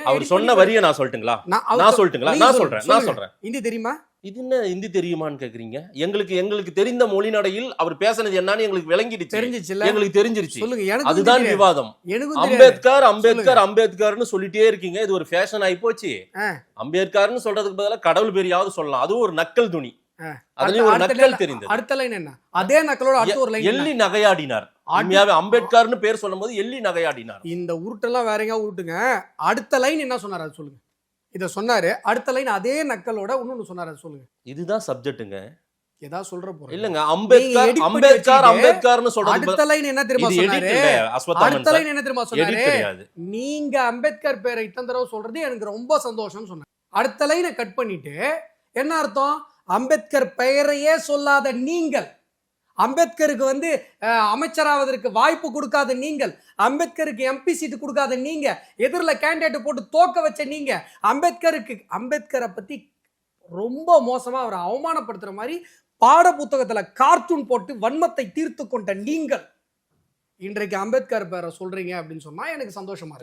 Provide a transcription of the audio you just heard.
அவர் சொன்ன வரியை நான் சொல்லட்டுங்களா? நான் சொல்லட்டுங்களா? நான் சொல்றேன். ஹிந்தி தெரியுமா? இது என்ன ஹிந்தி தெரியுமான்னு கேக்குறீங்க? எங்களுக்கு தெரிந்த மொழி நடையில் அவர் பேசுனது என்னன்னு எங்களுக்கு விளங்கிடுச்சு, தெரிஞ்சிச்சுல, எங்களுக்கு தெரிஞ்சிருச்சு. சொல்லுங்க. அதுதான் விவாதம். அம்பேத்கர்னு சொல்லிட்டே இருக்கீங்க. இது ஒரு ஃபேஷன் ஆகி போச்சு. அம்பேத்கர்னு சொல்றதுக்கு பதிலா கடவுள் பேரையாவது சொல்லலாம். அதுவும் ஒரு நக்கல் துணி. அதுலயும் ஒரு நக்கல் தெரிந்தது. அடுத்த லைன் என்ன? அதே நக்கலோட அடுத்த ஒரு லைன், எள்ளி நகையாடினார். உண்மையாவே அம்பேத்கர்னு பேர் சொல்லும்போது எள்ளி நகையாடினார். இந்த உருட்டெல்லாம் வேற எங்க உருட்டுங்க. அடுத்த லைன் என்ன சொன்னாரு அது சொல்லுங்க. இத சொன்னாரு. அடுத்த லைன் அதே நக்கலோட இன்னொன்னு சொன்னாரு அது சொல்லுங்க. இதுதான் சப்ஜெக்ட்டுங்க. ஏதாவது சொல்ற போறீங்க இல்லங்க. அம்பேத்கர்னு சொல்றது அடுத்த லைன் என்ன தெரியுமா சொன்னாரு? அடுத்த லைன் என்ன தெரியுமா சொன்னாரு? நீங்க அம்பேத்கர் பேரை இத்தனை தடவை சொல்றது எனக்கு ரொம்ப சந்தோஷம் சொன்னாரு. அடுத்த லைனை கட் பண்ணிட்டு என்ன அர்த்தம்? அம்பேத்கர் பெயரையே சொல்லாத நீங்கள், அம்பேத்கருக்கு அமைச்சராவதற்கு வாய்ப்பு கொடுக்காத நீங்கள், அம்பேத்கருக்கு எம்பி சீட்டு கொடுக்காத நீங்க, எதிரில் கேண்டிடேட் போட்டு தோக்க வச்ச நீங்க, அம்பேத்கரை பத்தி ரொம்ப மோசமா அவரை அவமானப்படுத்துற மாதிரி பாட புத்தகத்துல கார்ட்டூன் போட்டு வன்மத்தை தீர்த்து கொண்ட நீங்கள் இன்றைக்கு அம்பேத்கர் பேரை சொல்றீங்க அப்படின்னு சொன்னா எனக்கு சந்தோஷமா இருக்கு.